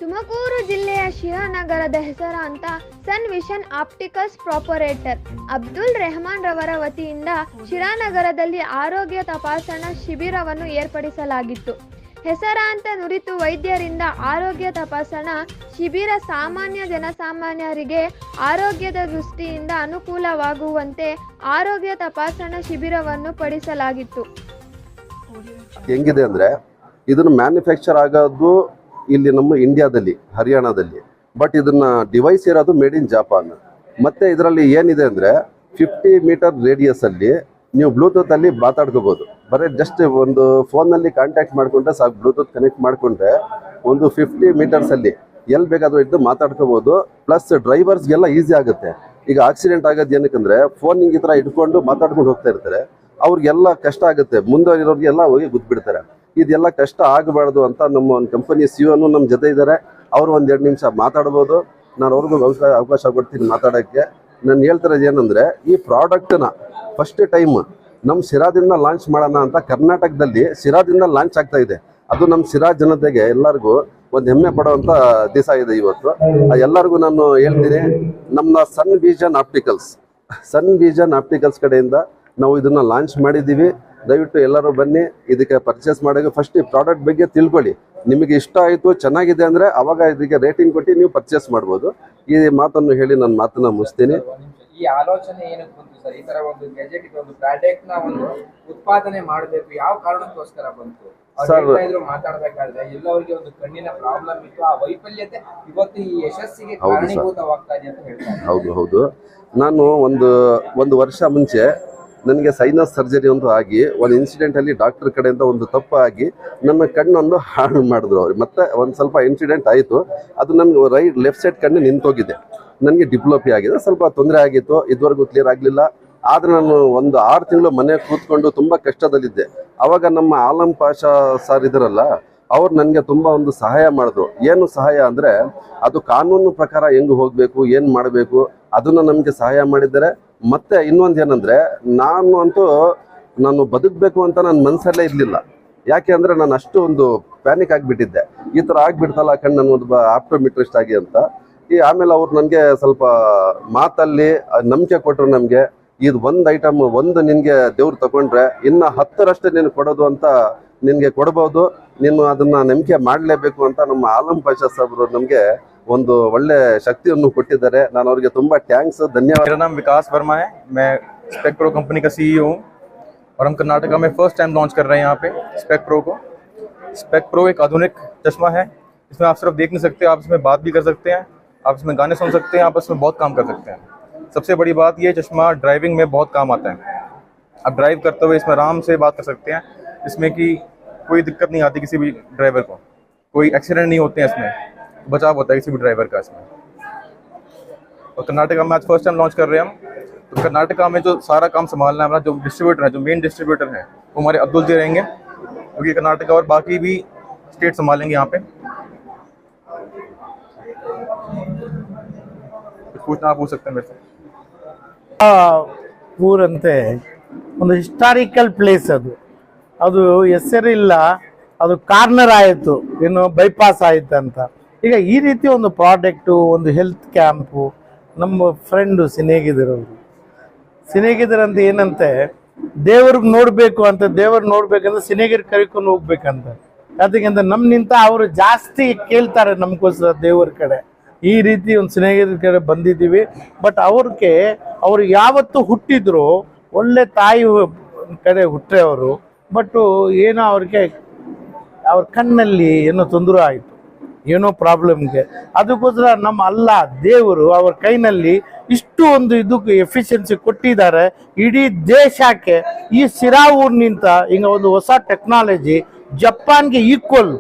ತುಮಕೂರು ಜಿಲ್ಲೆಯ ಶಿರಾನಗರದ ಹೆಸರಾಂತ ಸನ್ vision opticals ಪ್ರಾಪರೇಟರ್ Abdul Rahman ರವರ ವತಿಯಿಂದ ಶಿರಾನಗರದಲ್ಲಿ ಆರೋಗ್ಯ ತಪಾಸಣಾ ಶಿಬಿರವನ್ನು ಏರ್ಪಡಿಸಲಾಗಿತ್ತು. ಹೆಸರಾಂತ ನುರಿತು ವೈದ್ಯರಿಂದ ಆರೋಗ್ಯ ತಪಾಸಣಾ ಶಿಬಿರ ಸಾಮಾನ್ಯ ಜನಸಾಮಾನ್ಯರಿಗೆ ಆರೋಗ್ಯದ ದೃಷ್ಟಿಯಿಂದ ಅನುಕೂಲವಾಗುವಂತೆ ಆರೋಗ್ಯ ತಪಾಸಣಾ ಶಿಬಿರವನ್ನು ಪಡಿಸಲಾಗಿತ್ತು. ಹೆಂಗಿದೆ ಅಂದರೆ ಇದನ್ನು ಮ್ಯಾನುಫ್ಯಾಕ್ಚರ್ ಆಗೋದು ಇಲ್ಲಿ ನಮ್ಮ ಇಂಡಿಯಾದಲ್ಲಿ, ಹರಿಯಾಣದಲ್ಲಿ. ಬಟ್ ಇದನ್ನ ಡಿವೈಸ್ ಇರೋದು ಮೇಡ್ ಇನ್ ಜಪಾನ್. ಮತ್ತೆ ಇದರಲ್ಲಿ ಏನಿದೆ ಅಂದರೆ 50 ಮೀಟರ್ ರೇಡಿಯಸ್ ಅಲ್ಲಿ ನೀವು ಬ್ಲೂಟೂತ್ ಅಲ್ಲಿ ಮಾತಾಡ್ಕೋಬಹುದು. ಬರೀ ಜಸ್ಟ್ ಒಂದು ಫೋನ್ನಲ್ಲಿ ಕಾಂಟ್ಯಾಕ್ಟ್ ಮಾಡಿಕೊಂಡ್ರೆ ಸಾಕು. ಬ್ಲೂಟೂತ್ ಕನೆಕ್ಟ್ ಮಾಡಿಕೊಂಡ್ರೆ ಒಂದು 50 ಮೀಟರ್ಸ್ ಅಲ್ಲಿ ಎಲ್ಲಿ ಬೇಕಾದರೂ ಇದ್ದು ಮಾತಾಡ್ಕೋಬಹುದು. ಪ್ಲಸ್ ಡ್ರೈವರ್ಸ್ಗೆಲ್ಲ ಈಸಿ ಆಗುತ್ತೆ. ಈಗ ಆಕ್ಸಿಡೆಂಟ್ ಆಗೋದು ಏನಕ್ಕಂದ್ರೆ ಫೋನ್ ಈ ಥರ ಇಟ್ಕೊಂಡು ಮಾತಾಡ್ಕೊಂಡು ಹೋಗ್ತಾ ಇರ್ತಾರೆ, ಅವ್ರಿಗೆಲ್ಲ ಕಷ್ಟ ಆಗುತ್ತೆ. ಮುಂದೆ ಇರೋರಿಗೆಲ್ಲ ಹೋಗಿ ಗುದ್ಬಿಡ್ತಾರೆ. ಇದೆಲ್ಲ ಕಷ್ಟ ಆಗಬಾರ್ದು ಅಂತ ನಮ್ಮ ಒಂದು ಕಂಪನಿ ಸಿಒನು ನಮ್ಮ ಜೊತೆ ಇದ್ದಾರೆ. ಅವರು ಒಂದೆರಡು ನಿಮಿಷ ಮಾತಾಡ್ಬೋದು. ನಾನು ಅವ್ರಿಗೂ ಅವಕಾಶ ಕೊಡ್ತೀನಿ ಮಾತಾಡೋಕ್ಕೆ. ನಾನು ಹೇಳ್ತಿರೋದು ಏನಂದರೆ, ಈ ಪ್ರಾಡಕ್ಟನ್ನ ಫಸ್ಟ್ ಟೈಮ್ ನಮ್ಮ ಶಿರಾದಿಂದ ಲಾಂಚ್ ಮಾಡೋಣ ಅಂತ ಕರ್ನಾಟಕದಲ್ಲಿ ಶಿರಾದಿಂದ ಲಾಂಚ್ ಆಗ್ತಾ ಇದೆ. ಅದು ನಮ್ಮ ಶಿರಾ ಜನತೆಗೆ ಎಲ್ಲರಿಗೂ ಒಂದು ಹೆಮ್ಮೆ ಪಡುವಂಥ ದಿವಸ ಇದೆ ಇವತ್ತು. ಎಲ್ಲರಿಗೂ ನಾನು ಹೇಳ್ತೀನಿ, ನಮ್ಮ ಸನ್ ವಿಷನ್ ಆಪ್ಟಿಕಲ್ಸ್ ಕಡೆಯಿಂದ ನಾವು ಇದನ್ನು ಲಾಂಚ್ ಮಾಡಿದ್ದೀವಿ. ದಯವಿಟ್ಟು ಎಲ್ಲರೂ ಬನ್ನಿ, ಇದಕ್ಕೆ ಪರ್ಚೇಸ್ ಮಾಡೋಕೆ ಫಸ್ಟ್ ಈ ಪ್ರಾಡಕ್ಟ್ ಬಗ್ಗೆ ತಿಳ್ಕೊಳ್ಳಿ. ನಿಮಗೆ ಇಷ್ಟ ಆಯಿತು, ಚೆನ್ನಾಗಿದೆ ಅಂದರೆ ಅವಾಗ ಇದಕ್ಕೆ ರೇಟಿಂಗ್ ಕೊಟ್ಟು ನೀವು ಪರ್ಚೇಸ್ ಮಾಡ್ಬೋದು. ಈ ಮಾತನ್ನು ಹೇಳಿ ನನ್ನ ಮಾತನ್ನ ಮುಗಿಸ್ತೀನಿ. ಈ ಆಲೋಚನೆ ಏನಕ್ಕೆ ಬಂತು ಸರ್? ಈ ತರ ಒಂದು ಗ್ಯಾಜೆಟ್ ಒಂದು ಪ್ರಾಡಕ್ಟ್ ನ ಒಂದು ಉತ್ಪಾದನೆ ಮಾಡಬೇಕು, ಯಾವ ಕಾರಣಕ್ಕೋಸ್ಕರ ಬಂತು? ಮಾತಾಡಬೇಕಾದ್ರೆ ಎಲ್ಲವರಿಗೆ ಒಂದು ಕಣ್ಣಿನ ಪ್ರಾಬ್ಲಮ್ ಇತ್ತು, ಆ ವೈಫಲ್ಯತೆ ಇವತ್ತು ಈ ಯಶಸ್ಸಿಗೆ ಕಾರಣೀಭೂತವಾಗ್ತಾ ಇದೆ ಅಂತ ಹೇಳ್ತಾರೆ. ಹೌದು. ನಾನು ಒಂದು ವರ್ಷ ಮುಂಚೆ ನನಗೆ ಸೈನಸ್ ಸರ್ಜರಿ ಒಂದು ಆಗಿ ಒಂದು ಇನ್ಸಿಡೆಂಟಲ್ಲಿ ಡಾಕ್ಟರ್ ಕಡೆಯಿಂದ ಒಂದು ತಪ್ಪು ಆಗಿ ನನ್ನ ಕಣ್ಣೊಂದು ಹಾಳು ಮಾಡಿದ್ರು ಅವ್ರು. ಮತ್ತೆ ಒಂದು ಸ್ವಲ್ಪ ಇನ್ಸಿಡೆಂಟ್ ಆಯಿತು. ಅದು ನನಗೆ ಲೆಫ್ಟ್ ಸೈಡ್ ಕಣ್ಣು ನಿಂತೋಗಿದೆ. ನನಗೆ ಡಿಪ್ಲೋಪಿ ಆಗಿದೆ, ಸ್ವಲ್ಪ ತೊಂದರೆ ಆಗಿತ್ತು. ಇದುವರೆಗೂ ಕ್ಲಿಯರ್ ಆಗಲಿಲ್ಲ. ಆದರೆ ನಾನು ಒಂದು 6 ತಿಂಗಳು ಮನೆ ಕೂತ್ಕೊಂಡು ತುಂಬ ಕಷ್ಟದಲ್ಲಿದ್ದೆ. ಆವಾಗ ನಮ್ಮ ಆಲಂ ಪಾಷಾ ಸರ್ ಇದ್ರಲ್ಲ, ಅವ್ರು ನನಗೆ ತುಂಬ ಒಂದು ಸಹಾಯ ಮಾಡಿದ್ರು. ಏನು ಸಹಾಯ ಅಂದರೆ, ಅದು ಕಾನೂನು ಪ್ರಕಾರ ಹೆಂಗೆ ಹೋಗಬೇಕು, ಏನು ಮಾಡಬೇಕು ಅದನ್ನು ನಮಗೆ ಸಹಾಯ ಮಾಡಿದ್ದಾರೆ. ಮತ್ತೆ ಇನ್ನೊಂದು ಏನಂದರೆ, ನಾನು ಬದುಕಬೇಕು ಅಂತ ನನ್ನ ಮನಸ್ಸಲ್ಲೇ ಇರಲಿಲ್ಲ. ಯಾಕೆ ಅಂದರೆ ನಾನು ಅಷ್ಟು ಒಂದು ಪ್ಯಾನಿಕ್ ಆಗಿಬಿಟ್ಟಿದ್ದೆ. ಈ ಥರ ಆಗಿಬಿಡ್ತಲ್ಲ ಕಣ್ಣು, ನಾನು ಒಂದು ಆಪ್ಟೋಮೆಟ್ರಿಸ್ಟ್ ಆಗಿ ಅಂತ. ಆಮೇಲೆ ಅವ್ರು ನನಗೆ ಸ್ವಲ್ಪ ಮಾತಲ್ಲಿ ನಂಬಿಕೆ ಕೊಟ್ಟರು. ನಮಗೆ ಇದು ಒಂದು ಐಟಮ್ ನಿನಗೆ ದೇವ್ರು ತಗೊಂಡ್ರೆ ಇನ್ನು 10ರಷ್ಟು ನೀನು ಕೊಡೋದು ಅಂತ ನಿನಗೆ ಕೊಡ್ಬೋದು, ನೀನು ಅದನ್ನು ನಂಬಿಕೆ ಮಾಡಲೇಬೇಕು ಅಂತ ನಮ್ಮ ಆಲಂ ಪಾಷಾ ಸಾಬ್ರು ನಮಗೆ ಒಂದು ಒಳ್ಳೆ ಶಕ್ತಿಯನ್ನು ಕೊಟ್ಟಿದ್ದಾರೆ. ನಾನು ಅವರಿಗೆ ತುಂಬ ಥ್ಯಾಂಕ್ಸ್, ಧನ್ಯವಾದ. मेरा नाम विकास वर्मा है, मैं स्पेक प्रो कंपनी का सीईओ हूँ और हम कर्नाटका में फर्स्ट टाइम लॉन्च कर रहे हैं यहाँ पे स्पेक प्रो को। स्पेक प्रो एक आधुनिक चश्मा है। इसमें आप सिर्फ देख नहीं सकते, आप इसमें बात भी कर सकते हैं, आप इसमें गाने सुन सकते हैं, आप इसमें बहुत काम कर सकते हैं। सबसे बड़ी बात ये, चश्मा ड्राइविंग में बहुत काम आता है। आप ड्राइव करते हुए इसमें आराम से बात कर सकते हैं, इसमें कि कोई दिक्कत नहीं आती किसी भी ड्राइवर को, कोई एक्सीडेंट नहीं होते हैं, इसमें बचाव होता है किसी भी ड्राइवर का इसमें। और कर्नाटका में आज फर्स्ट टाइम लॉन्च कर रहे हैं हम। तो कर्नाटका में जो सारा काम संभालना है, हमारा जो डिस्ट्रीब्यूटर है, जो मेन डिस्ट्रीब्यूटर है, वो हमारे अब्दुल जी रहेंगे, क्योंकि कर्नाटका और बाकी भी स्टेट संभालेंगे यहाँ पे। कुछ पूछना आप पूछ सकते हैं मेरे से। ಊರಂತೆ ಒಂದು ಹಿಸ್ಟಾರಿಕಲ್ ಪ್ಲೇಸ್ ಅದು ಹೆಸರಿಲ್ಲ, ಅದು ಕಾರ್ನರ್ ಆಯಿತು, ಏನು ಬೈಪಾಸ್ ಆಯಿತು ಅಂತ. ಈಗ ಈ ರೀತಿ ಒಂದು ಪ್ರಾಡಕ್ಟು, ಒಂದು ಹೆಲ್ತ್ ಕ್ಯಾಂಪು, ನಮ್ಮ ಫ್ರೆಂಡು ಸಿನೇಗಿದರಂತ ಏನಂತೆ, ದೇವ್ರಿಗೆ ನೋಡಬೇಕು ಅಂತ, ದೇವ್ರು ನೋಡ್ಬೇಕಂದ್ರೆ ಸಿನೇಗಿರ್ ಕರ್ಕೊಂಡು ಹೋಗ್ಬೇಕಂತ. ಅದಕ್ಕಿಂತ ನಮ್ಮಿಂತ ಅವರು ಜಾಸ್ತಿ ಕೇಳ್ತಾರೆ ನಮಗೋಸ್ಕರ ದೇವ್ರ ಕಡೆ. ಈ ರೀತಿ ಒಂದು ಸಿನೇಗಿರ ಕಡೆ ಬಂದಿದ್ದೀವಿ. ಬಟ್ ಅವ್ರು ಯಾವತ್ತು ಹುಟ್ಟಿದ್ರು ಒಳ್ಳೆ ತಾಯಿ ಕಡೆ ಹುಟ್ಟರೆ ಅವರು. ಬಟ್ಟು ಏನೋ ಅವ್ರ ಕಣ್ಣಲ್ಲಿ ಏನೋ ತೊಂದರೆ ಆಯಿತು, ಏನೋ ಪ್ರಾಬ್ಲಮ್ಗೆ. ಅದಕ್ಕೋಸ್ಕರ ನಮ್ಮ ದೇವರು ಅವ್ರ ಕೈನಲ್ಲಿ ಇಷ್ಟು ಒಂದು ಇದಕ್ಕೆ ಎಫಿಷಿಯನ್ಸಿ ಕೊಟ್ಟಿದ್ದಾರೆ. ಇಡೀ ದೇಶಕ್ಕೆ ಈ ಸಿರಾ ಊರಿನಿಂದ ಹಿಂಗೆ ಒಂದು ಹೊಸ ಟೆಕ್ನಾಲಜಿ ಜಪಾನ್ಗೆ ಈಕ್ವಲ್